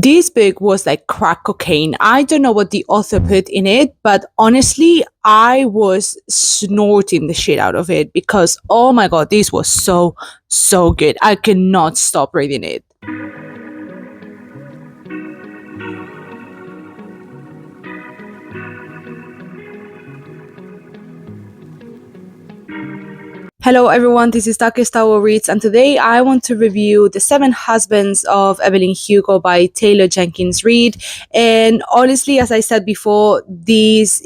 This book was like crack cocaine. I don't know what the author put in it, but honestly, I was snorting the shit out of it because, oh my god, this was so good. I cannot stop reading it. Hello everyone, this is Takestawa Reads, and today I want to review The Seven Husbands of Evelyn Hugo by Taylor Jenkins Reid. And honestly, as I said before, this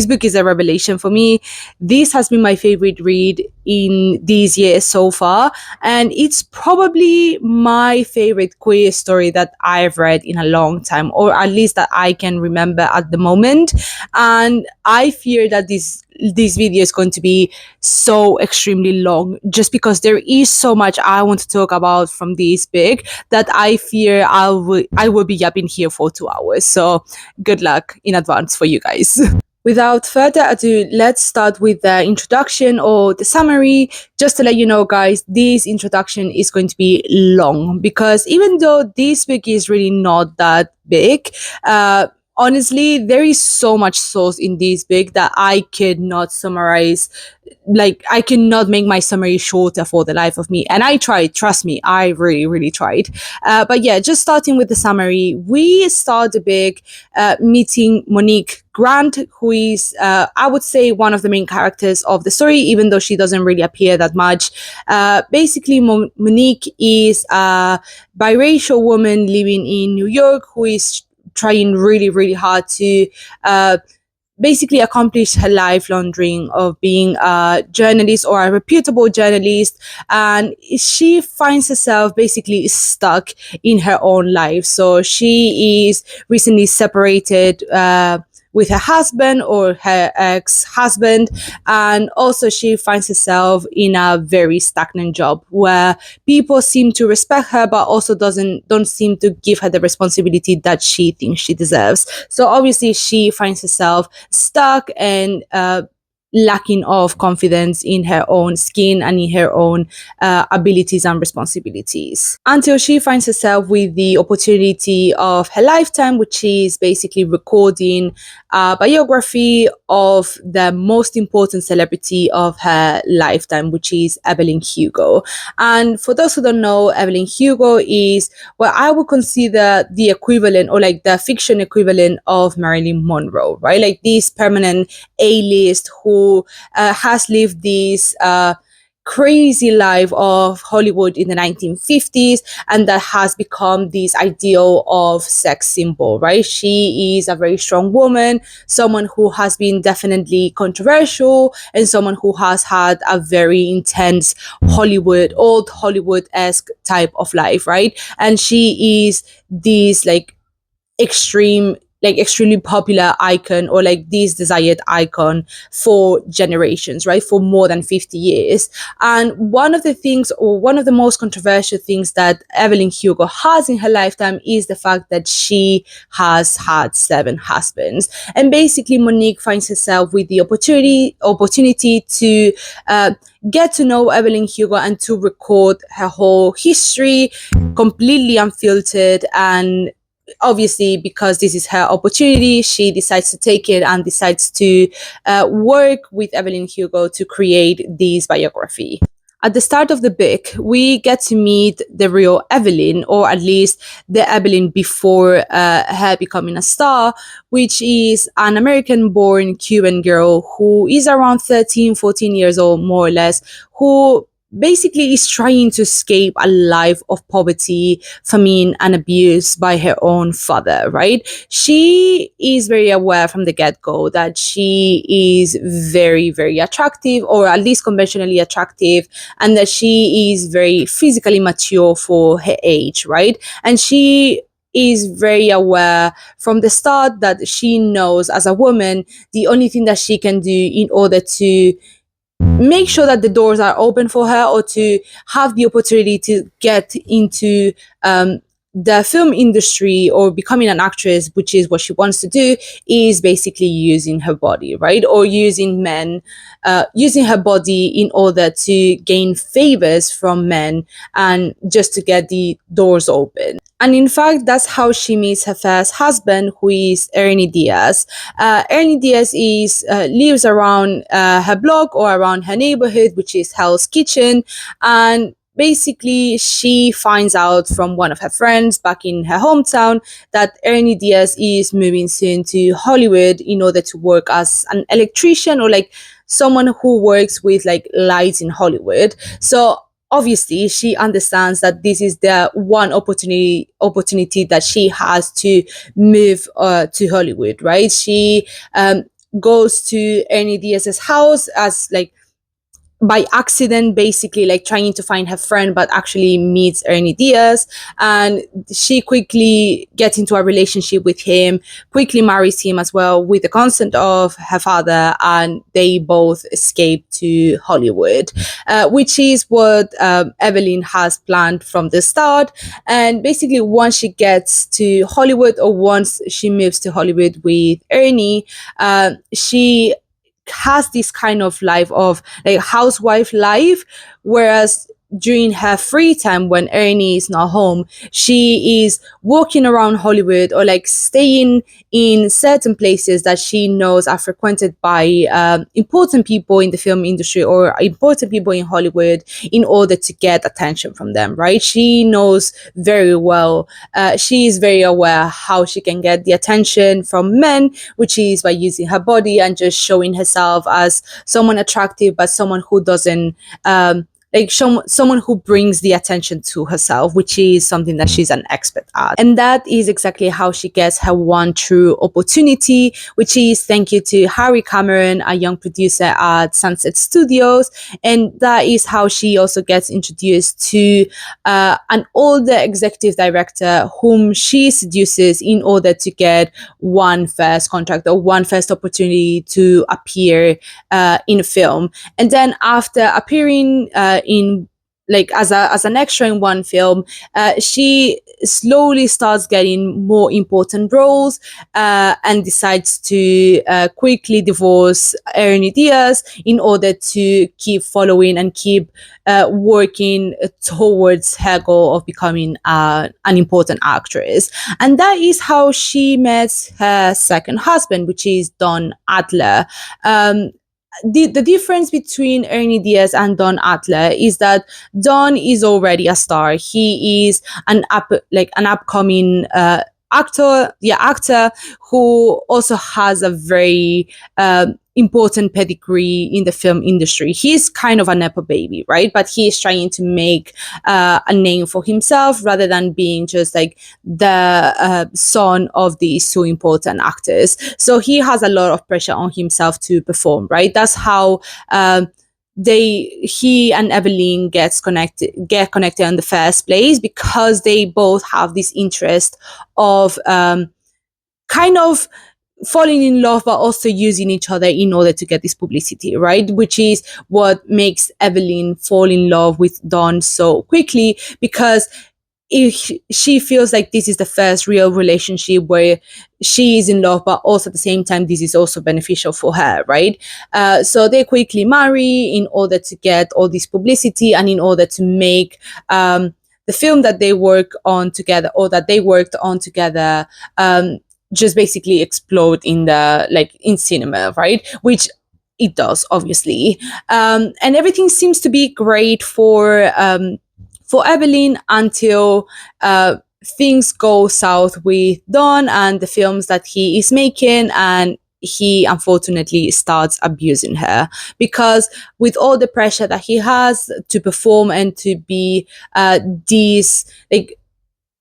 book is a revelation for me. This has been my favorite read in these years so far, and it's probably my favorite queer story that I've read in a long time, or at least that I can remember at the moment. And I fear that this video is going to be so extremely long just because there is so much I want to talk about from this book that I fear I will be yapping here for 2 hours. So good luck in advance for you guys. Without further ado, let's start with the introduction or the summary. Just to let you know, guys, this introduction is going to be long because even though this book is really not that big, honestly, there is so much source in this book that I could not summarize. Like, I cannot make my summary shorter for the life of me. And I tried, trust me, I really tried. But yeah, just starting with the summary, we start the book meeting Monique Grant, who is, I would say, one of the main characters of the story, even though she doesn't really appear that much. Basically, Monique is a biracial woman living in New York who is trying really hard to basically accomplish her lifelong dream of being a journalist or a reputable journalist, and she finds herself basically stuck in her own life. So she is recently separated with her husband or her ex-husband, and also she finds herself in a very stagnant job where people seem to respect her but also don't seem to give her the responsibility that she thinks she deserves. So obviously she finds herself stuck and lacking of confidence in her own skin and in her own abilities and responsibilities, until she finds herself with the opportunity of her lifetime, which is basically recording a biography of the most important celebrity of her lifetime, which is Evelyn Hugo. And for those who don't know, Evelyn Hugo is what I would consider the equivalent, or like the fiction equivalent of Marilyn Monroe, right? Like this permanent A-list who has lived this crazy life of Hollywood in the 1950s, and that has become this ideal of sex symbol, right? She is a very strong woman, someone who has been definitely controversial, and someone who has had a very intense old Hollywood-esque type of life, right? And she is this extremely popular icon, or like this desired icon for generations, right? For more than 50 years. And one of the things, or one of the most controversial things that Evelyn Hugo has in her lifetime is the fact that she has had 7 husbands. And basically Monique finds herself with the opportunity to get to know Evelyn Hugo and to record her whole history completely unfiltered. And obviously, because this is her opportunity, she decides to take it and decides to work with Evelyn Hugo to create this biography. At the start of the book, we get to meet the real Evelyn, or at least the Evelyn before her becoming a star, which is an American-born Cuban girl who is around 13, 14 years old, more or less, who basically is trying to escape a life of poverty, famine, and abuse by her own father, right? She is very aware from the get-go that she is very attractive, or at least conventionally attractive, and that she is very physically mature for her age, right? And she is very aware from the start that she knows, as a woman, the only thing that she can do in order to make sure that the doors are open for her, or to have the opportunity to get into the film industry or becoming an actress, which is what she wants to do, is basically using her body, right? Or using men, using her body in order to gain favors from men and just to get the doors open. And in fact, that's how she meets her first husband, who is Ernie Diaz. Ernie Diaz lives around her block or around her neighborhood, which is Hell's Kitchen. And basically, she finds out from one of her friends back in her hometown that Ernie Diaz is moving soon to Hollywood in order to work as an electrician, or like someone who works with like lights in Hollywood. So obviously she understands that this is the one opportunity that she has to move to Hollywood, right? She goes to Ernie Diaz's house as like by accident, basically like trying to find her friend, but actually meets Ernie Diaz, and she quickly gets into a relationship with him, quickly marries him as well with the consent of her father, and they both escape to Hollywood, which is what Evelyn has planned from the start. And basically, once she gets to Hollywood, or once she moves to Hollywood with Ernie, she has this kind of life of like housewife life, whereas during her free time when Ernie is not home, she is walking around Hollywood or like staying in certain places that she knows are frequented by important people in the film industry or important people in Hollywood, in order to get attention from them, right? She knows very well, she is very aware how she can get the attention from men, which is by using her body and just showing herself as someone attractive, but someone who doesn't like someone who brings the attention to herself, which is something that she's an expert at. And that is exactly how she gets her one true opportunity, which is thank you to Harry Cameron, a young producer at Sunset Studios. And that is how she also gets introduced to an older executive director whom she seduces in order to get one first contract or one first opportunity to appear in a film. And then after appearing in like as an extra in one film, she slowly starts getting more important roles and decides to quickly divorce Ernie Diaz in order to keep following and keep working towards her goal of becoming an important actress. And that is how she met her second husband, which is Don Adler. The difference between Ernie Diaz and Don Adler is that Don is already a star. He is an upcoming actor who also has a very important pedigree in the film industry. He's kind of a nepo baby, right? But he's trying to make a name for himself rather than being just like the son of these two important actors. So he has a lot of pressure on himself to perform, right? That's how he and Evelyn get connected in the first place, because they both have this interest of kind of falling in love, but also using each other in order to get this publicity, right? Which is what makes Evelyn fall in love with Don so quickly, because if she feels like this is the first real relationship where she is in love, but also at the same time, this is also beneficial for her, right? So they quickly marry in order to get all this publicity and in order to make the film that they worked on together just basically explode in cinema, right? Which it does, obviously. And everything seems to be great for Evelyn until things go south with Don and the films that he is making, and he unfortunately starts abusing her, because with all the pressure that he has to perform and to be this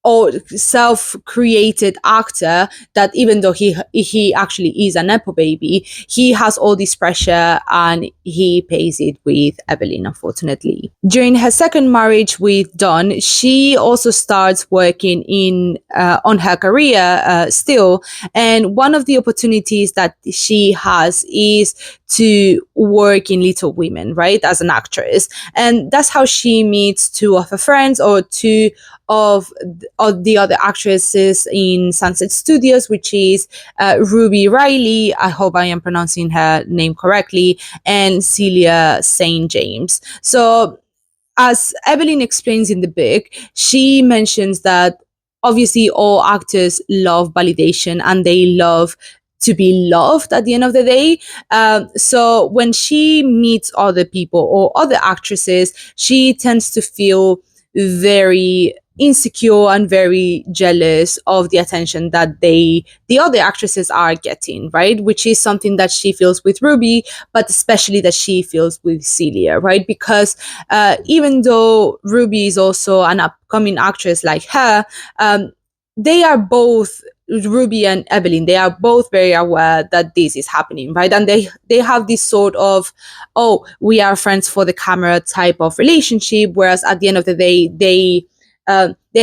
or self-created actor, that even though he actually is a nepo baby, he has all this pressure and he pays it with Evelyn, unfortunately. During her second marriage with Don, she also starts working on her career still, and one of the opportunities that she has is to work in Little Women, right, as an actress. And that's how she meets two of her friends, or two of the other actresses in Sunset Studios, which is Ruby Riley, I hope I am pronouncing her name correctly, and Celia St. James. So as Evelyn explains in the book, she mentions that obviously all actors love validation and they love to be loved at the end of the day. So when she meets other people or other actresses, she tends to feel very insecure and very jealous of the attention that the other actresses are getting, right? Which is something that she feels with Ruby, but especially that she feels with Celia, right? Because even though Ruby is also an upcoming actress like her, they are both, Ruby and Evelyn, they are both very aware that this is happening, right? And they have this sort of, oh, we are friends for the camera type of relationship, whereas at the end of the day, they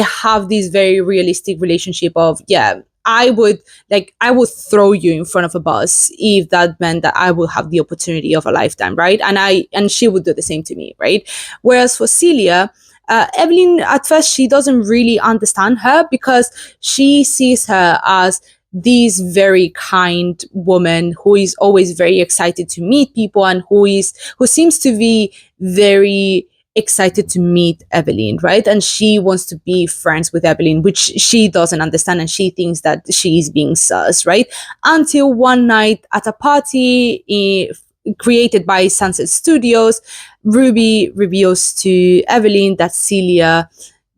have this very realistic relationship of, yeah, I would throw you in front of a bus if that meant that I would have the opportunity of a lifetime, right? And she would do the same to me, right? Whereas for Celia, Evelyn, at first, she doesn't really understand her because she sees her as this very kind woman who is always very excited to meet people and who seems to be very excited to meet Evelyn, right? And she wants to be friends with Evelyn, which she doesn't understand, and she thinks that she is being sus, right? Until one night at a party created by Sunset Studios, Ruby reveals to Evelyn that Celia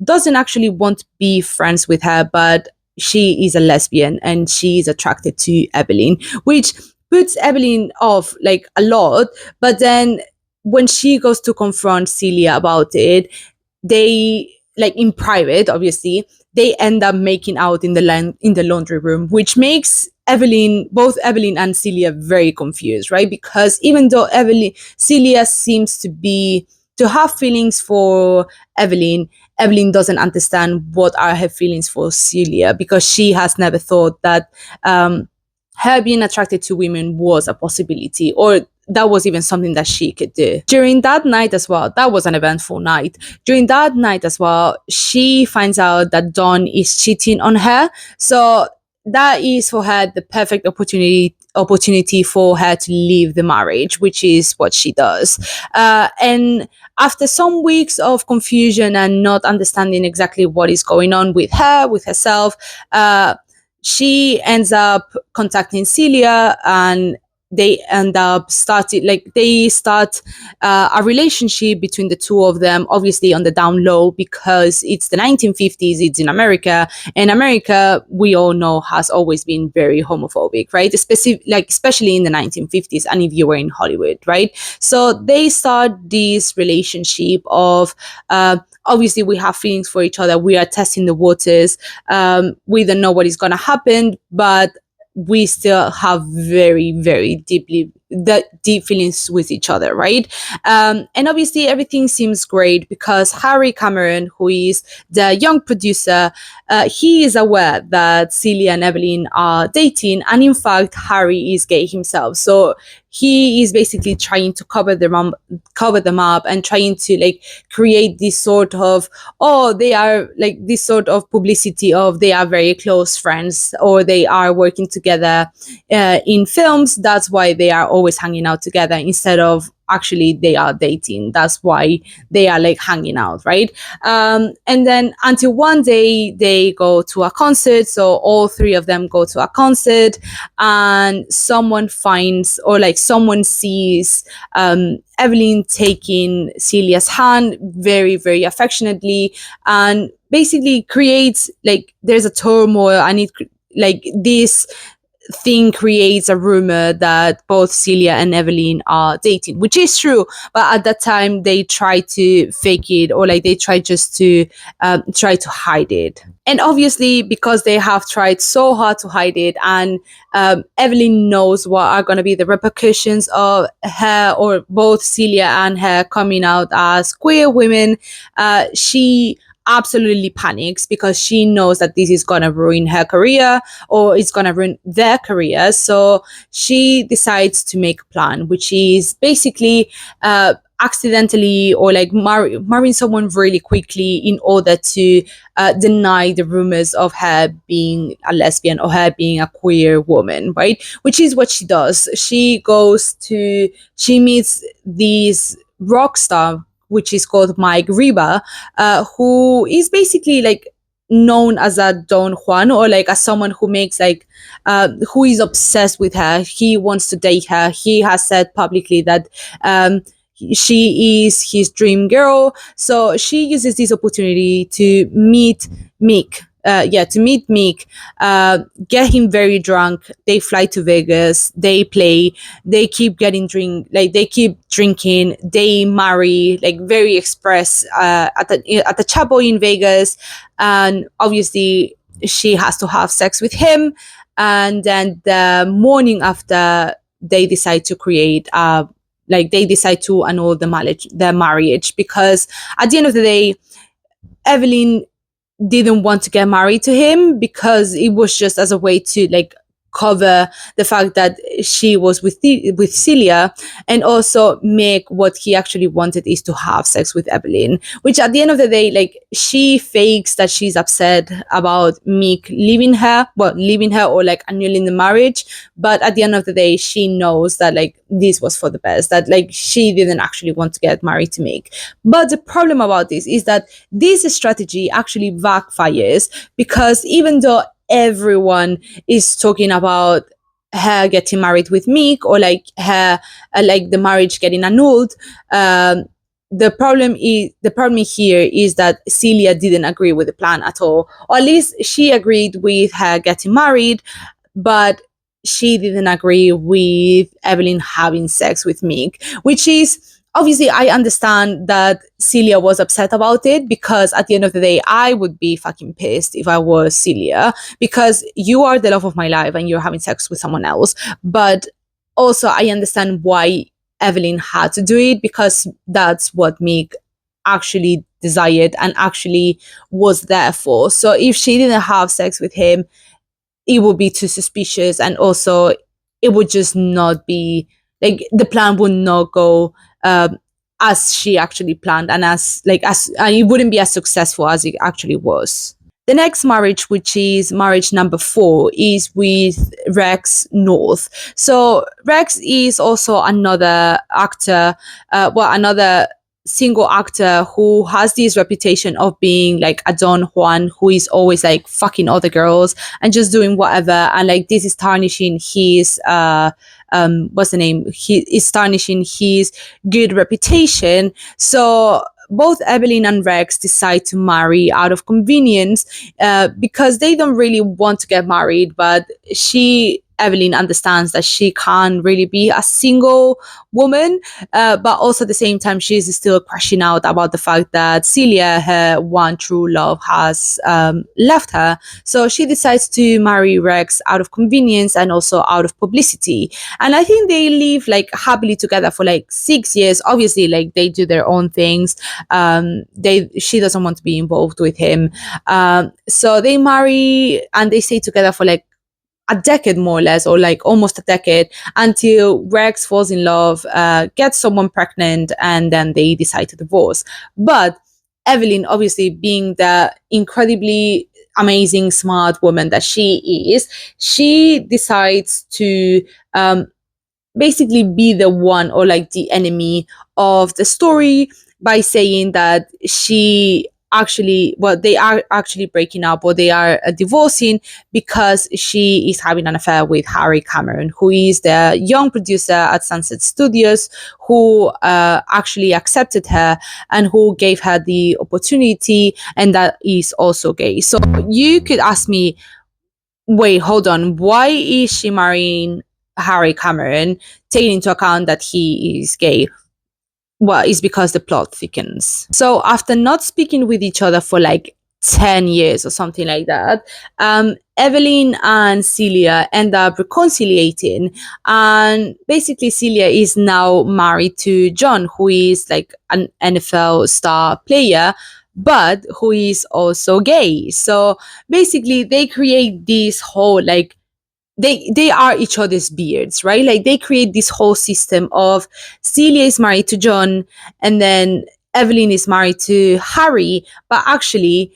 doesn't actually want to be friends with her, but she is a lesbian and she is attracted to Evelyn, which puts Evelyn off like a lot. But then when she goes to confront Celia about it, they, like in private, obviously, they end up making out in the laundry room, which makes both Evelyn and Celia very confused, right? Because even though Celia seems to have feelings for Evelyn, Evelyn doesn't understand what are her feelings for Celia, because she has never thought that her being attracted to women was a possibility, or that was even something that she could do. During that night as well, that was an eventful night. During that night as well, she finds out that Don is cheating on her. So that is for her the perfect opportunity for her to leave the marriage, which is what she does. And after some weeks of confusion and not understanding exactly what is going on with herself, she ends up contacting Celia, and they end up start a relationship between the two of them, obviously on the down low, because it's the 1950s, it's in America, and America, we all know, has always been very homophobic, right? Especially in the 1950s, and if you were in Hollywood, right? So they start this relationship of obviously we have feelings for each other, we are testing the waters, we don't know what is going to happen, but we still have very, very deep feelings with each other, right? And obviously everything seems great because Harry Cameron, who is the young producer, he is aware that Celia and Evelyn are dating, and in fact Harry is gay himself, so he is basically trying to cover them up and trying to like create this sort of, they are like this sort of publicity of they are very close friends, or they are working together in films, that's why they are always hanging out together, instead of actually they are dating, that's why they are like hanging out, right? And then until one day they go to a concert, so all three of them go to a concert, and someone sees Evelyn taking Celia's hand very, very affectionately, and basically creates like there's a turmoil, and this thing creates a rumor that both Celia and Evelyn are dating, which is true, but at that time they try to fake it, or like they try just to try to hide it. And obviously because they have tried so hard to hide it, and Evelyn knows what are going to be the repercussions of her, or both Celia and her, coming out as queer women, she absolutely panics because she knows that this is gonna ruin her career, or it's gonna ruin their career. So she decides to make a plan, which is basically accidentally, or like marrying someone really quickly in order to deny the rumors of her being a lesbian or her being a queer woman, right? Which is what she does. She meets this rock star, which is called Mike Reba, who is basically like known as a Don Juan, or like as someone who makes like who is obsessed with her. He wants to date her. He has said publicly that she is his dream girl. So she uses this opportunity to meet Mick. To meet Mick, get him very drunk. They fly to Vegas. They play. They keep getting they keep drinking. They marry, like very express at the chapel in Vegas, and obviously she has to have sex with him. And then the morning after, they decide to create they decide to annul their marriage, because at the end of the day, Evelyn didn't want to get married to him, because it was just as a way to like cover the fact that she was with Celia, and also make what he actually wanted is to have sex with Evelyn, which at the end of the day, like, she fakes that she's upset about Mick leaving her, or like annulling the marriage, but at the end of the day, she knows that like this was for the best, that like she didn't actually want to get married to Mick. But the problem about this is that this strategy actually backfires, because even though everyone is talking about her getting married with Mick, or like her like the marriage getting annulled, the problem here is that Celia didn't agree with the plan at all, or at least she agreed with her getting married, but she didn't agree with Evelyn having sex with Mick, which is, obviously, I understand that Celia was upset about it, because at the end of the day, I would be fucking pissed if I was Celia, because you are the love of my life and you're having sex with someone else. But also, I understand why Evelyn had to do it, because that's what Mick actually desired and actually was there for. So if she didn't have sex with him, it would be too suspicious, and also it would just not be like, the plan would not go as she actually planned, and it wouldn't be as successful as it actually was. The next marriage, which is marriage number 4, is with Rex North. So Rex is also another actor, another single actor who has this reputation of being like a Don Juan, who is always like fucking other girls and just doing whatever, and like this is tarnishing his he is tarnishing his good reputation. So both Evelyn and Rex decide to marry out of convenience, because they don't really want to get married, but Evelyn understands that she can't really be a single woman, but also at the same time, she's still crashing out about the fact that Celia, her one true love, has left her. So she decides to marry Rex out of convenience and also out of publicity. And I think they live like happily together for like 6 years. Obviously, like they do their own things. She doesn't want to be involved with him. So they marry and they stay together for like a decade, more or less, or like almost a decade, until Rex falls in love, gets someone pregnant, and then they decide to divorce. But Evelyn, obviously being the incredibly amazing, smart woman that she is, she decides to basically be the one, or like the enemy of the story, by saying that they are actually breaking up, or they are divorcing, because she is having an affair with Harry Cameron, who is the young producer at Sunset Studios, who actually accepted her and who gave her the opportunity, and that is also gay. So you could ask me, wait, hold on, why is she marrying Harry Cameron, taking into account that he is gay? Well, it's because the plot thickens. So after not speaking with each other for like 10 years or something like that, Evelyn and Celia end up reconciliating, and basically Celia is now married to John, who is like an NFL star player, but who is also gay. So basically they create this whole like they are each other's beards, right? Like they create this whole system of Celia is married to John, and then Evelyn is married to Harry, but actually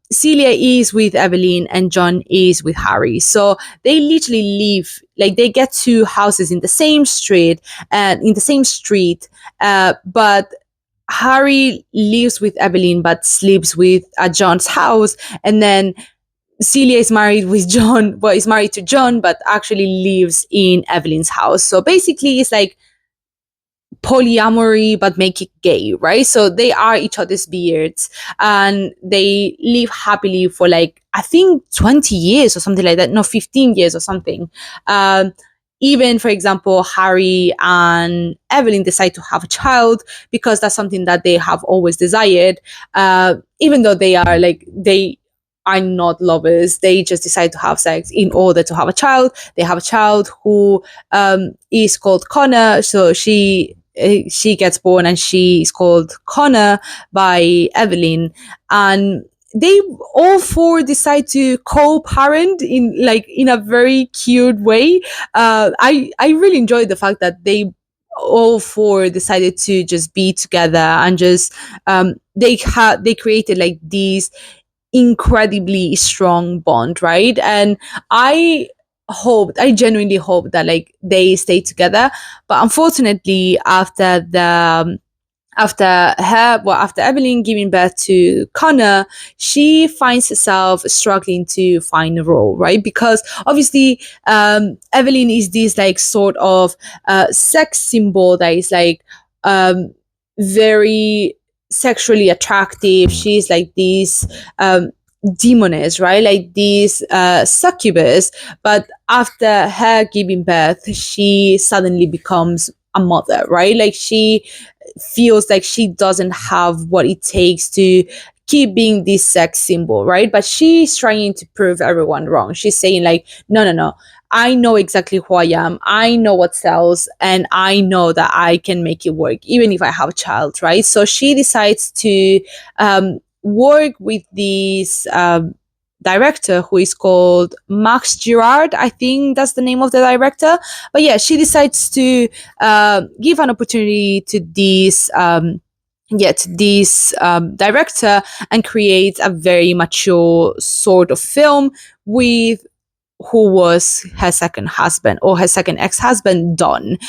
Celia is with Evelyn and John is with Harry. So they literally live like they get two houses in the same street and in the same street, but Harry lives with Evelyn but sleeps with John's house, and then Celia is married with John, well, is married to John, but actually lives in Evelyn's house. So basically, it's like polyamory, but make it gay, right? So they are each other's beards and they live happily for like, I think 20 years or something like that. No, 15 years or something. Even, for example, Harry and Evelyn decide to have a child because that's something that they have always desired. Even though they are not lovers. They just decide to have sex in order to have a child. They have a child who is called Connor. So she gets born and she is called Connor by Evelyn. And they all four decide to co-parent in a very cute way. I really enjoyed the fact that they all four decided to just be together and just they created like these incredibly strong bond, right? And I genuinely hope that like they stay together. But unfortunately, after Evelyn giving birth to Connor, she finds herself struggling to find a role, right? Because obviously, Evelyn is this like sort of sex symbol that is like very sexually attractive. She's like this demoness, right? Like this succubus. But after her giving birth, she suddenly becomes a mother, right? Like she feels like she doesn't have what it takes to keep being this sex symbol, right? But she's trying to prove everyone wrong. She's saying like, no, no, no. I know exactly who I am. I know what sells, and I know that I can make it work, even if I have a child, right? So she decides to work with this director who is called Max Girard. I think that's the name of the director. But yeah, she decides to give an opportunity to this director and create a very mature sort of film with who was her second husband or her second ex-husband, Don,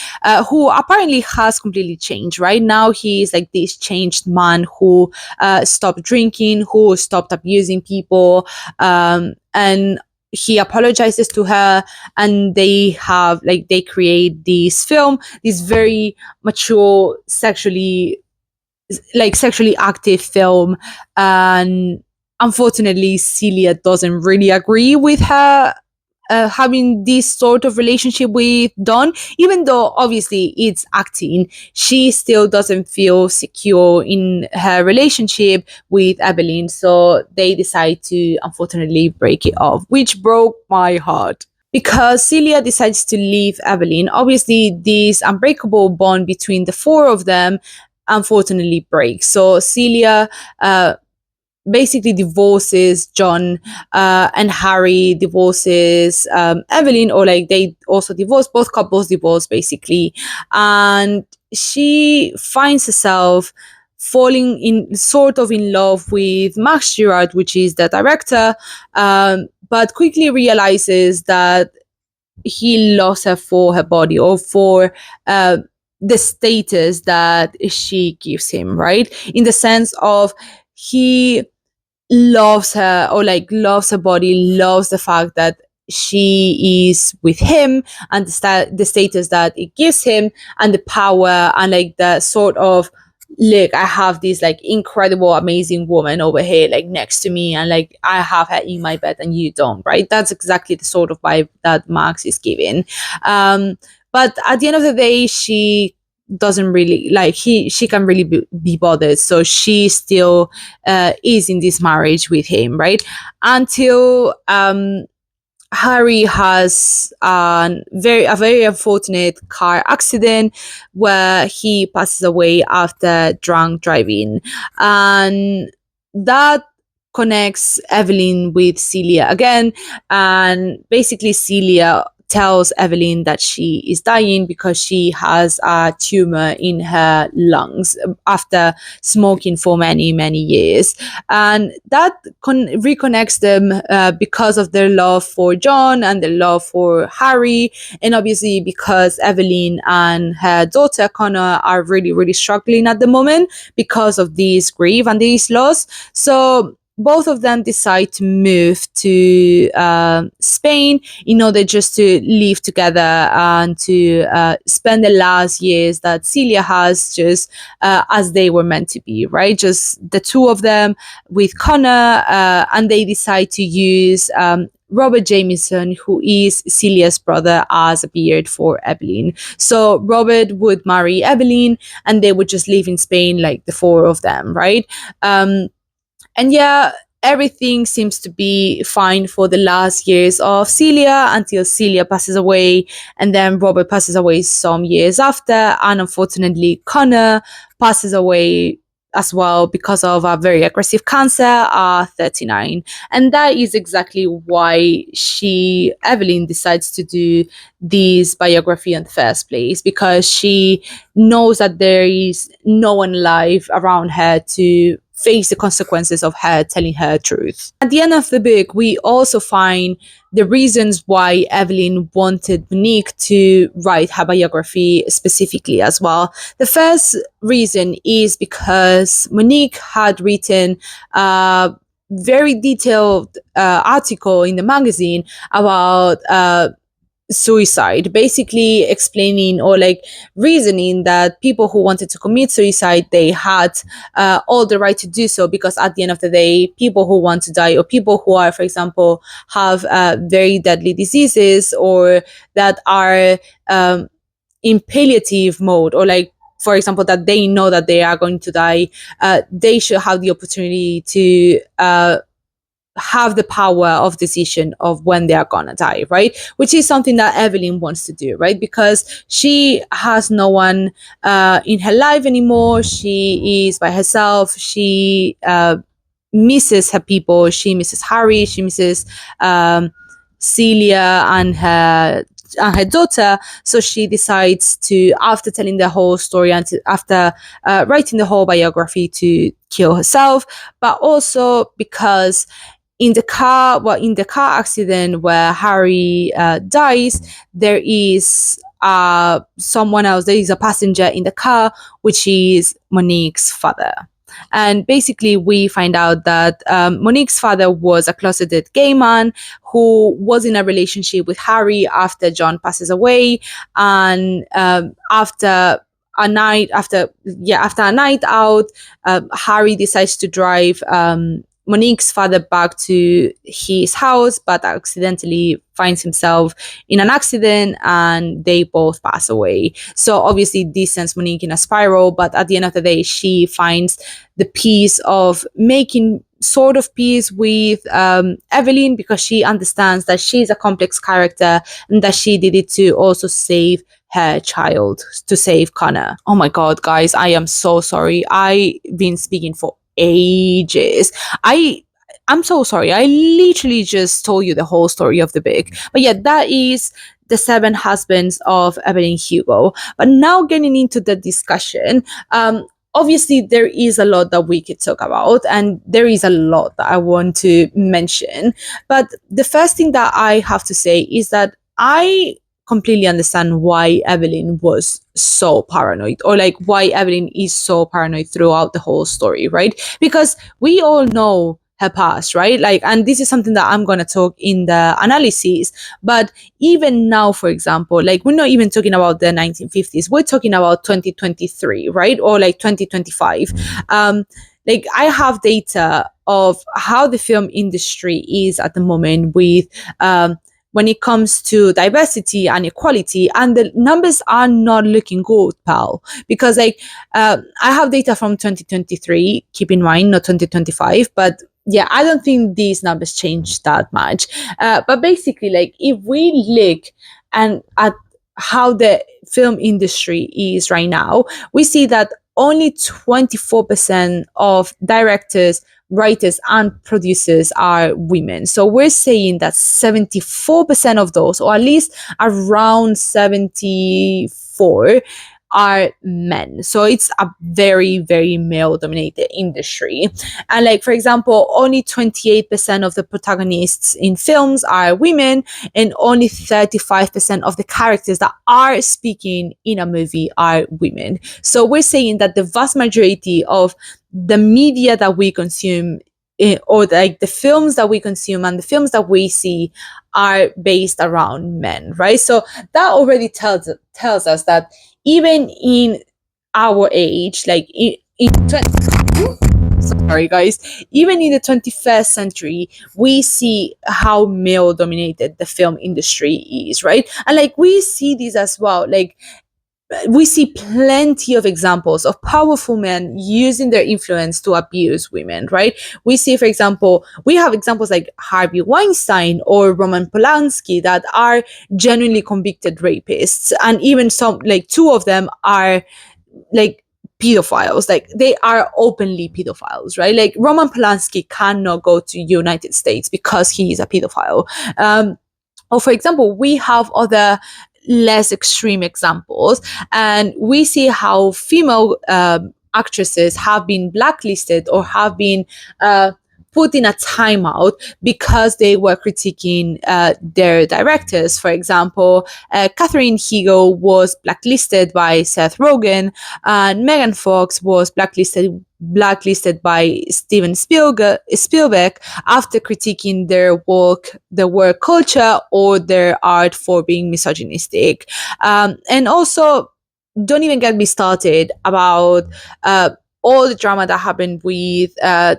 who apparently has completely changed. Right now, he's like this changed man who stopped drinking, who stopped abusing people, and he apologizes to her, and they create this film, this very mature, sexually active film. And unfortunately, Celia doesn't really agree with her having this sort of relationship with Don, even though obviously it's acting. She still doesn't feel secure in her relationship with Evelyn, so they decide to unfortunately break it off, which broke my heart. Because Celia decides to leave Evelyn, obviously this unbreakable bond between the four of them unfortunately breaks. So Celia basically divorces John, and Harry divorces Evelyn, or like they also divorce, both couples divorce basically. And she finds herself falling in sort of in love with Max Girard, which is the director, but quickly realizes that he loves her for her body, or for the status that she gives him, right? In the sense of he loves her, or like loves her body, loves the fact that she is with him, and the status that it gives him, and the power, and like the sort of, look, I have this like incredible amazing woman over here like next to me, and like I have her in my bed and you don't, right? That's exactly the sort of vibe that Max is giving. But at the end of the day, she doesn't really like she can really be bothered, so she still is in this marriage with him, right? Until Harry has a very unfortunate car accident where he passes away after drunk driving, and that connects Evelyn with Celia again. And basically, Celia tells Evelyn that she is dying because she has a tumor in her lungs after smoking for many, many years. And that reconnects them because of their love for John and their love for Harry, and obviously because Evelyn and her daughter Connor are really, really struggling at the moment because of this grief and this loss. So both of them decide to move to Spain in order just to live together and to spend the last years that Celia has just as they were meant to be, right? Just the two of them with Connor, and they decide to use Robert Jameson, who is Celia's brother, as a beard for Evelyn. So Robert would marry Evelyn, and they would just live in Spain, like the four of them, right? And yeah, everything seems to be fine for the last years of Celia until Celia passes away, and then Robert passes away some years after, and unfortunately, Connor passes away as well because of a very aggressive cancer at 39. And that is exactly why Evelyn, decides to do this biography in the first place, because she knows that there is no one alive around her to face the consequences of her telling her truth. At the end of the book, we also find the reasons why Evelyn wanted Monique to write her biography specifically as well. The first reason is because Monique had written a very detailed article in the magazine about suicide, basically explaining or like reasoning that people who wanted to commit suicide, they had all the right to do so, because at the end of the day, people who want to die, or people who are, for example, have very deadly diseases, or that are in palliative mode, or like, for example, that they know that they are going to die, they should have the opportunity to have the power of decision of when they are gonna die, right? Which is something that Evelyn wants to do, right? Because she has no one in her life anymore. She is by herself. She misses her people. She misses Harry. She misses Celia and her daughter. So she decides to, after telling the whole story and after writing the whole biography, to kill herself. But also because in the car accident where Harry dies, there is someone else. There is a passenger in the car, which is Monique's father. And basically, we find out that Monique's father was a closeted gay man who was in a relationship with Harry after John passes away, and after a night out, Harry decides to drive Monique's father back to his house, but accidentally finds himself in an accident, and they both pass away. So obviously this sends Monique in a spiral, but at the end of the day, she finds the peace of making sort of peace with Evelyn, because she understands that she's a complex character and that she did it to also save her child, to save Connor. Oh my god, guys, I am so sorry. I've been speaking for ages. I'm so sorry. I literally just told you the whole story of the book. But yeah, that is the seven husbands of Evelyn Hugo. But now getting into the discussion, obviously there is a lot that we could talk about, and there is a lot that I want to mention. But the first thing that I have to say is that I completely understand why Evelyn was so paranoid, or like why Evelyn is so paranoid throughout the whole story, right? Because we all know her past, right? Like, and this is something that I'm going to talk in the analysis. But even now, for example, like, we're not even talking about the 1950s, we're talking about 2023, right? Or like 2025. Like, I have data of how the film industry is at the moment with when it comes to diversity and equality, and the numbers are not looking good, pal. Because like I have data from 2023, keep in mind, not 2025, but yeah, I don't think these numbers change that much. But basically, like if we look and at how the film industry is right now, we see that only 24% of directors, writers, and producers are women. So we're saying that 74% of those, or at least around 74, are men. So it's a very, very male dominated industry. And like, for example, only 28% of the protagonists in films are women, and only 35% of the characters that are speaking in a movie are women. So we're saying that the vast majority of the media that we consume, or like the films that we consume and the films that we see, are based around men, right? So that already tells us that even in our age, like in 20, sorry guys, even in the 21st century, we see how male dominated the film industry is, right? And like we see this as well, like we see plenty of examples of powerful men using their influence to abuse women, right? We see, for example, we have examples like Harvey Weinstein or Roman Polanski that are genuinely convicted rapists. And even some, like two of them are like pedophiles, like they are openly pedophiles, right? Like Roman Polanski cannot go to United States because he is a pedophile. Or for example, we have other less extreme examples, and we see how female actresses have been blacklisted or have been put in a timeout because they were critiquing their directors. For example, Catherine Hugo was blacklisted by Seth Rogen, and Megan Fox was blacklisted by Steven Spielberg after critiquing their work culture or their art for being misogynistic. And also, don't even get me started about all the drama that happened with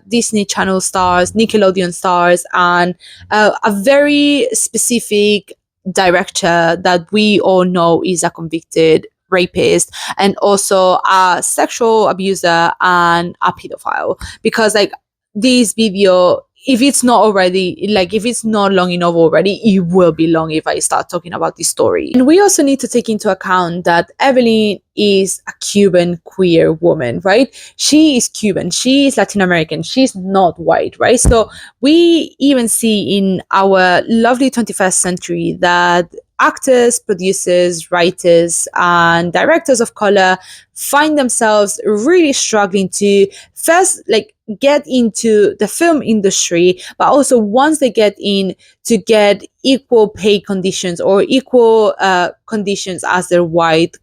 Disney Channel stars, Nickelodeon stars, and a very specific director that we all know is a convicted rapist and also a sexual abuser and a pedophile. Because like this video, if it's not already, like if it's not long enough already, it will be long if I start talking about this story. And we also need to take into account that Evelyn is a Cuban queer woman, right? She is Cuban, she is Latin American, she's not white, right? So we even see in our lovely 21st century that actors, producers, writers, and directors of color find themselves really struggling to first like get into the film industry, but also once they get in, to get equal pay conditions or equal conditions as their white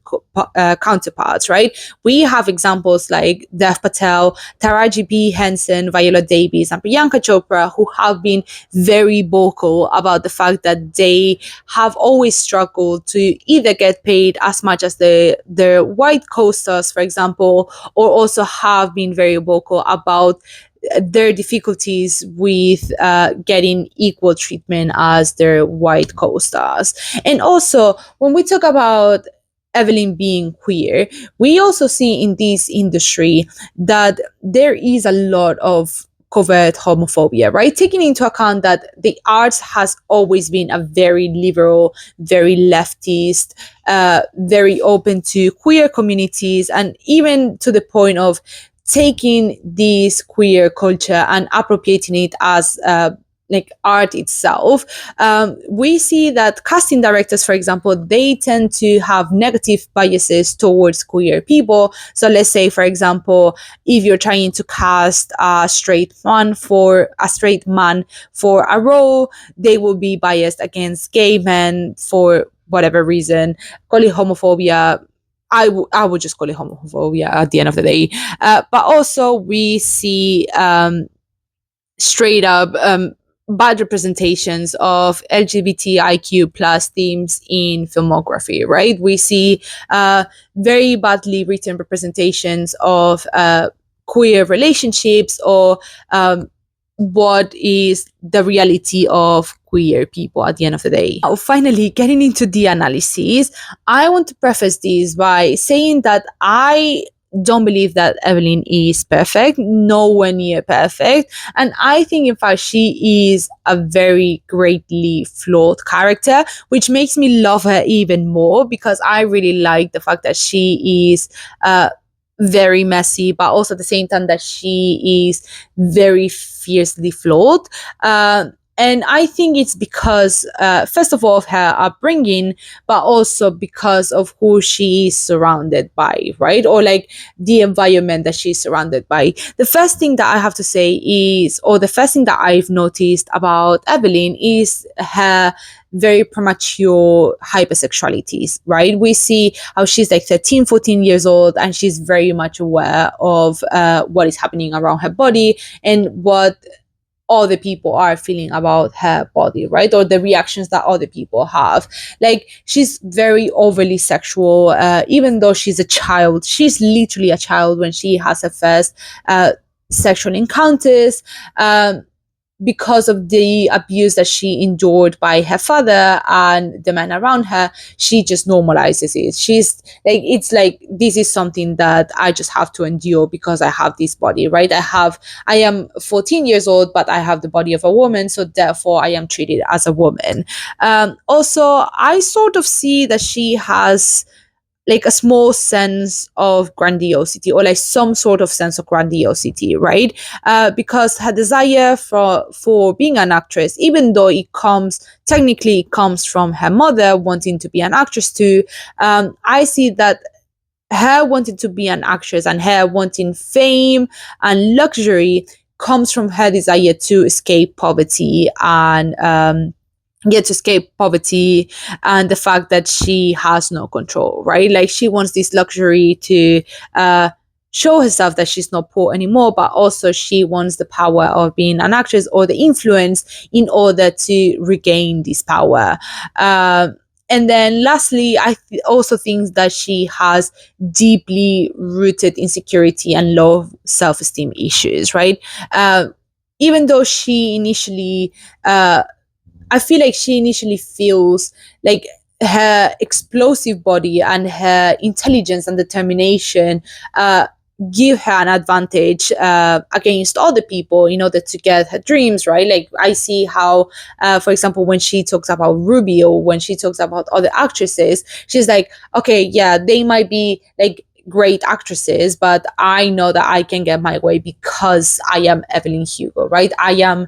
counterparts, right? We have examples like Dev Patel, Taraji P. Henson, Viola Davis, and Priyanka Chopra, who have been very vocal about the fact that they have always struggled to either get paid as much as their white co-stars, for example, or also have been very vocal about their difficulties with getting equal treatment as their white co-stars. And also, when we talk about Evelyn being queer, we also see in this industry that there is a lot of covert homophobia, right? Taking into account that the arts has always been a very liberal, very leftist, very open to queer communities, and even to the point of taking this queer culture and appropriating it as like art itself. We see that casting directors, for example, they tend to have negative biases towards queer people. So let's say, for example, if you're trying to cast a straight man for a role, they will be biased against gay men for whatever reason. Call it homophobia. I would just call it homophobia at the end of the day. But also we see straight up bad representations of LGBTIQ plus themes in filmography, right? We see very badly written representations of queer relationships or what is the reality of queer people at the end of the day. Now, finally, getting into the analysis, I want to preface this by saying that I don't believe that Evelyn is perfect, nowhere near perfect. And I think, in fact, she is a very greatly flawed character, which makes me love her even more, because I really like the fact that she is very messy, but also at the same time that she is very fiercely flawed. And I think it's because, first of all, of her upbringing, but also because of who she is surrounded by, right? Or like the environment that she's surrounded by. The first thing that I have to say is, or the first thing that I've noticed about Evelyn is her very premature hypersexualities, right? We see how she's like 13, 14 years old, and she's very much aware of what is happening around her body and what other people are feeling about her body, right? Or the reactions that other people have. Like, she's very overly sexual, even though she's a child. She's literally a child when she has her first sexual encounters. Because of the abuse that she endured by her father and the men around her, she just normalizes it. She's like, it's like, this is something that I just have to endure because I have this body, right? I am 14 years old, but I have the body of a woman, so therefore I am treated as a woman. Also, I sort of see that she has like a small sense of grandiosity, or like some sort of sense of grandiosity, right? Because her desire for being an actress, even though technically it comes from her mother wanting to be an actress too, I see that her wanting to be an actress and her wanting fame and luxury comes from her desire to escape poverty and to escape poverty and the fact that she has no control, right? Like, she wants this luxury to show herself that she's not poor anymore, but also she wants the power of being an actress, or the influence, in order to regain this power. And then lastly, also think that she has deeply rooted insecurity and low self-esteem issues, right? Even though she initially I feel like she initially feels like her explosive body and her intelligence and determination give her an advantage against other people in order to get her dreams, right? Like, I see how, for example, when she talks about Ruby, or when she talks about other actresses, she's like, okay, yeah, they might be like great actresses, but I know that I can get my way because I am Evelyn Hugo, right? I am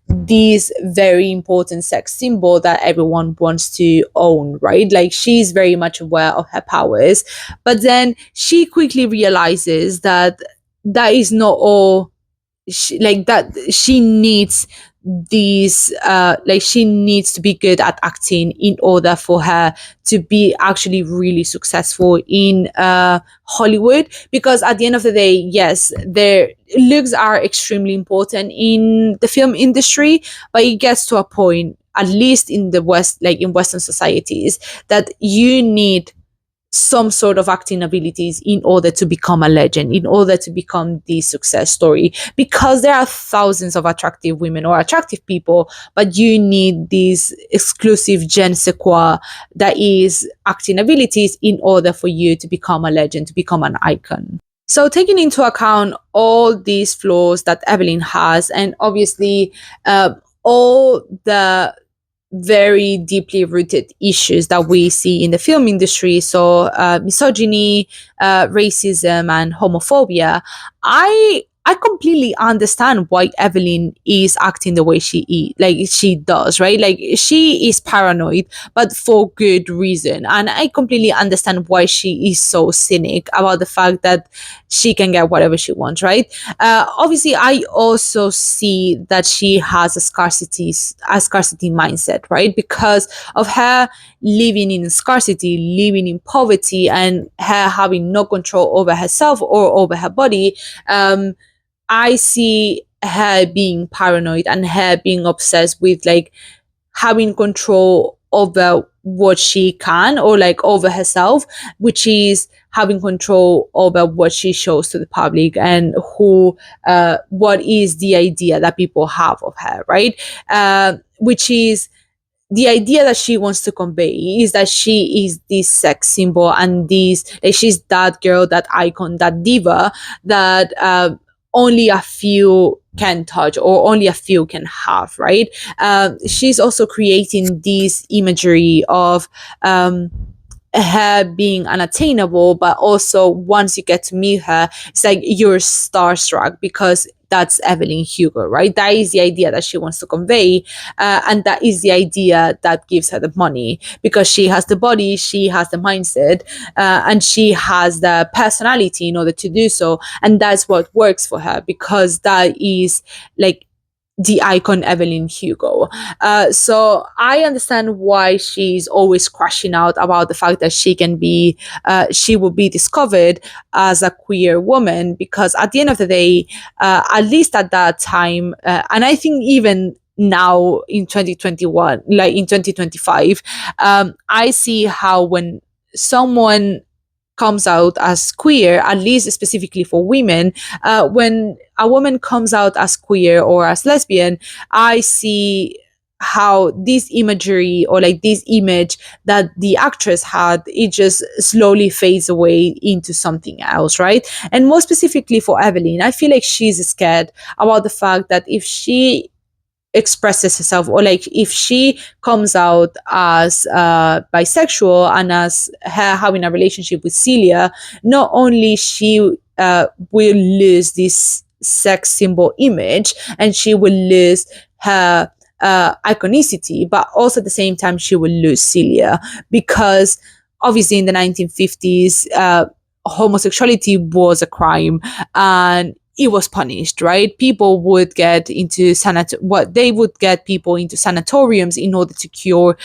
this very important sex symbol that everyone wants to own, right? Like, she's very much aware of her powers, but then she quickly realizes that that is not all. She needs these like, she needs to be good at acting in order for her to be actually really successful in Hollywood, because at the end of the day, yes, their looks are extremely important in the film industry, but it gets to a point, at least in the West, like in Western societies, that you need some sort of acting abilities in order to become a legend, in order to become the success story, because there are thousands of attractive women or attractive people, but you need this exclusive je ne sais quoi that is acting abilities in order for you to become a legend, to become an icon. So, taking into account all these flaws that Evelyn has, and obviously all the very deeply rooted issues that we see in the film industry, so misogyny, racism, and homophobia, I completely understand why Evelyn is acting the way she does, right? Like, she is paranoid, but for good reason. And I completely understand why she is so cynic about the fact that she can get whatever she wants, right? Obviously, I also see that she has a scarcity mindset, right? Because of her living in scarcity, living in poverty, and her having no control over herself or over her body. I see her being paranoid and her being obsessed with like having control over what she can, or like over herself, which is having control over what she shows to the public and what is the idea that people have of her, right? Which is the idea that she wants to convey is that she is this sex symbol and this, like, she's that girl, that icon, that diva that only a few can touch or only a few can have, right? She's also creating this imagery of her being unattainable, but also once you get to meet her, it's like you're starstruck because that's Evelyn Hugo, right? That is the idea that she wants to convey. And that is the idea that gives her the money, because she has the body, she has the mindset, and she has the personality in order to do so. And that's what works for her, because that is like the icon Evelyn Hugo. So I understand why she's always crashing out about the fact that she will be discovered as a queer woman, because at the end of the day, at least at that time, and I think even now in 2021, like in 2025, I see how when someone comes out as queer, at least specifically for women, when a woman comes out as queer or as lesbian, I see how this imagery, or like this image that the actress had, it just slowly fades away into something else, right? And more specifically for Evelyn, I feel like she's scared about the fact that if she expresses herself, or like if she comes out as bisexual and as her having a relationship with Celia, not only she will lose this sex symbol image, and she will lose her iconicity, but also at the same time she will lose Celia, because obviously in the 1950s homosexuality was a crime and it was punished, right? People would get into they would get people into sanatoriums in order to cure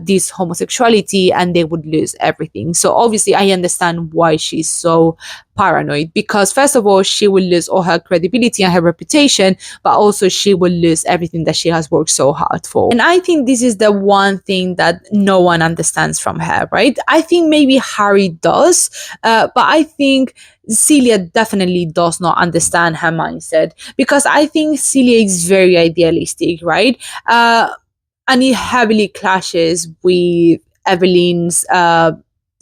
this homosexuality, and they would lose everything. So obviously I understand why she's so paranoid, because first of all, she will lose all her credibility and her reputation, but also she will lose everything that she has worked so hard for. And I think this is the one thing that no one understands from her, right? I think maybe Harry does, but I think Celia definitely does not understand her mindset, because I think Celia is very idealistic, right? And it heavily clashes with Evelyn's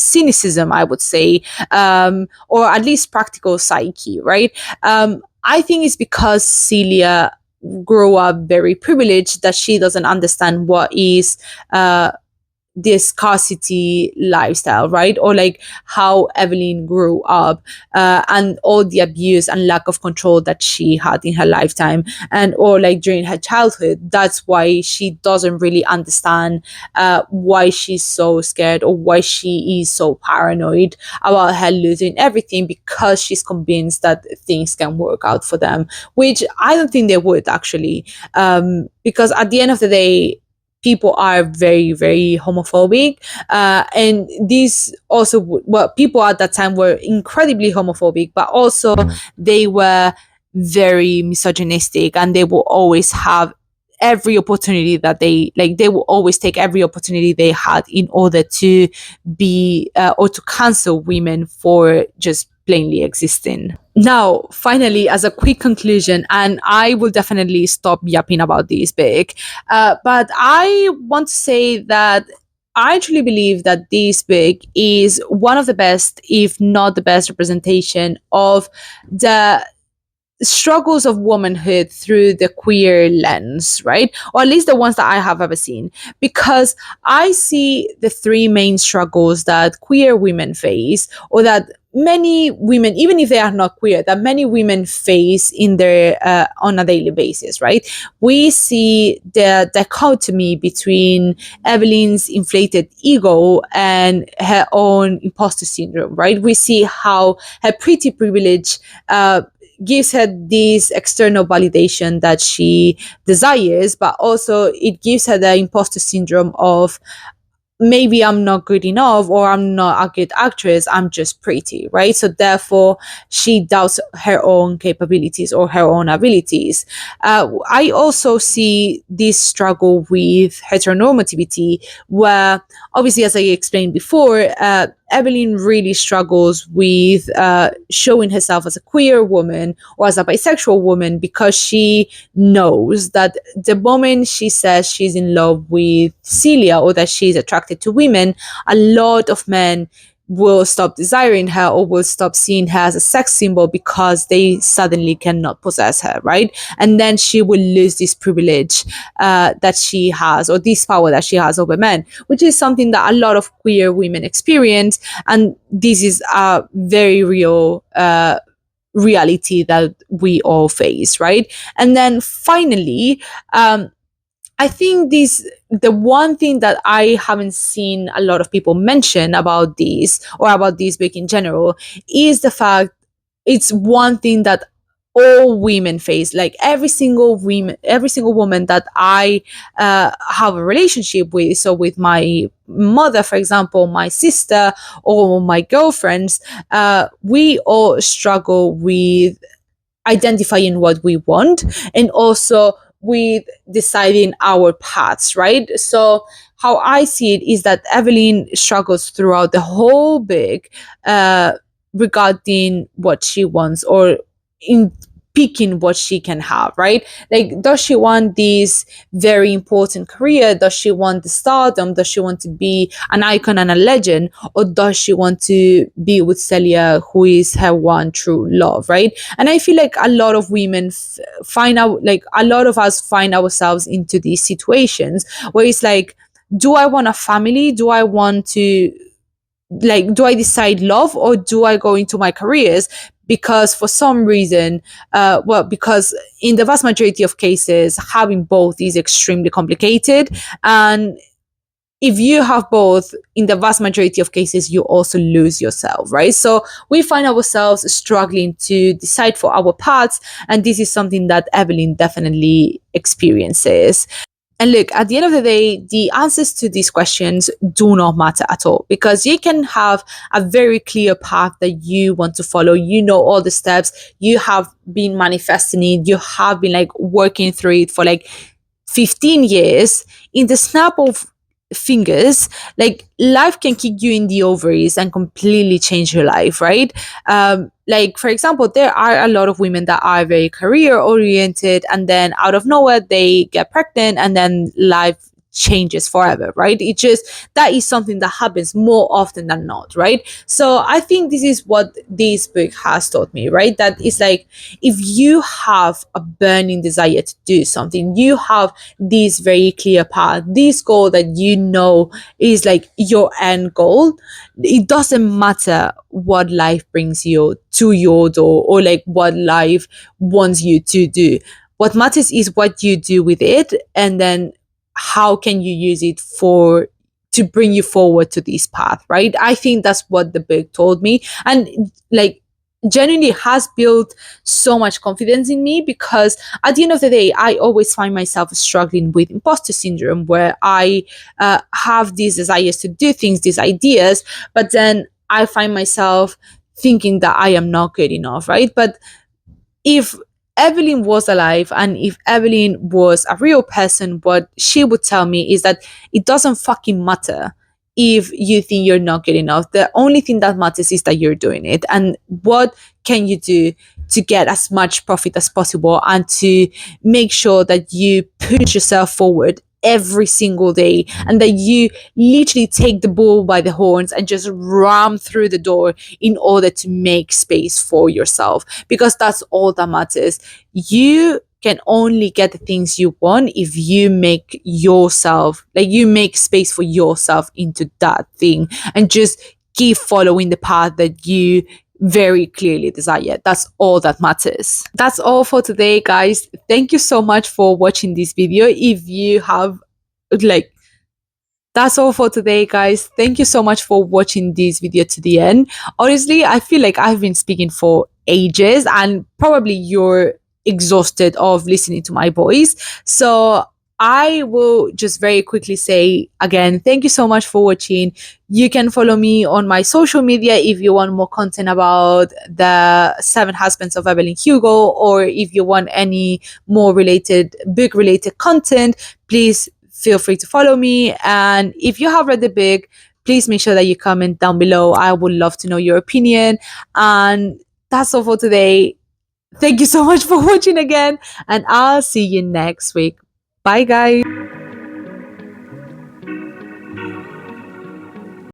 cynicism, I would say, or at least practical psyche, right? I think it's because Celia grew up very privileged that she doesn't understand what is the scarcity lifestyle, right? Or like how Evelyn grew up, and all the abuse and lack of control that she had in her lifetime, and or like during her childhood. That's why she doesn't really understand why she's so scared, or why she is so paranoid about her losing everything, because she's convinced that things can work out for them, which I don't think they would actually, because at the end of the day, people are very, very homophobic, and these also, well, people at that time were incredibly homophobic, but also they were very misogynistic, and they will always have every opportunity that they will always take every opportunity they had in order to be or to cancel women for just plainly existing. Now, finally, as a quick conclusion, and I will definitely stop yapping about this big, but I want to say that I truly believe that this book is one of the best, if not the best, representation of the struggles of womanhood through the queer lens, right? Or at least the ones that I have ever seen. Because I see the three main struggles that queer women face, or that many women, even if they are not queer, that many women face in their on a daily basis, right? We see the dichotomy between Evelyn's inflated ego and her own imposter syndrome, right? We see how her pretty privilege gives her this external validation that she desires, but also it gives her the imposter syndrome of, maybe I'm not good enough, or I'm not a good actress, I'm just pretty, right? So therefore she doubts her own capabilities or her own abilities. I also see this struggle with heteronormativity, where obviously, as I explained before, Evelyn really struggles with showing herself as a queer woman or as a bisexual woman, because she knows that the moment she says she's in love with Celia or that she's attracted to women, a lot of men will stop desiring her or will stop seeing her as a sex symbol because they suddenly cannot possess her, right? And then she will lose this privilege that she has, or this power that she has over men, which is something that a lot of queer women experience. And this is a very real reality that we all face, right? And then finally, I think the one thing that I haven't seen a lot of people mention about this, or about this book in general, is the fact it's one thing that all women face. Like every single woman that I have a relationship with, so with my mother, for example, my sister, or my girlfriends, we all struggle with identifying what we want, and also with deciding our paths, right? So how I see it is that Evelyn struggles throughout the whole book uh, regarding what she wants, or in picking what she can have, right? Like, does she want this very important career? Does she want the stardom? Does she want to be an icon and a legend? Or does she want to be with Celia, who is her one true love, right? And I feel like a lot of women find out, like a lot of us find ourselves into these situations where it's like, do I want a family? Do I want to, like, do I decide love, or do I go into my careers? Because for some reason, because in the vast majority of cases, having both is extremely complicated. And if you have both, in the vast majority of cases, you also lose yourself, right? So we find ourselves struggling to decide for our paths. And this is something that Evelyn definitely experiences. And look, at the end of the day, the answers to these questions do not matter at all, because you can have a very clear path that you want to follow. You know all the steps, you have been manifesting it, you have been like working through it for like 15 years. In the snap of fingers, like, life can kick you in the ovaries and completely change your life, right? Like, for example, there are a lot of women that are very career oriented, and then out of nowhere they get pregnant, and then life changes forever, right? It just, that is something that happens more often than not, right? So I think this is what this book has taught me, right? That is like, if you have a burning desire to do something, you have this very clear path, this goal that you know is like your end goal, it doesn't matter what life brings you to your door, or like what life wants you to do. What matters is what you do with it, and then how can you use it to bring you forward to this path, right? I think that's what the book told me, and like, genuinely has built so much confidence in me, because at the end of the day, I always find myself struggling with imposter syndrome, where I have these desires to do things, these ideas, but then I find myself thinking that I am not good enough, right? But if Evelyn was alive, and if Evelyn was a real person, what she would tell me is that it doesn't fucking matter if you think you're not good enough. The only thing that matters is that you're doing it. And what can you do to get as much profit as possible, and to make sure that you push yourself forward every single day, and that you literally take the bull by the horns and just ram through the door in order to make space for yourself, because that's all that matters. You can only get the things you want if you make yourself, like, you make space for yourself into that thing, and just keep following the path that you very clearly desire. That's all that matters. That's all for today, guys. Thank you so much for watching this video. If you have, like, that's all for today, guys. Thank you so much for watching this video to the end. Honestly, I feel like I've been speaking for ages, and probably you're exhausted of listening to my voice. So I will just very quickly say again, thank you so much for watching. You can follow me on my social media if you want more content about the 7 Husbands of Evelyn Hugo, or if you want any more book related content, please feel free to follow me. And if you have read the book, please make sure that you comment down below. I would love to know your opinion. And that's all for today. Thank you so much for watching again, and I'll see you next week. Bye, guys.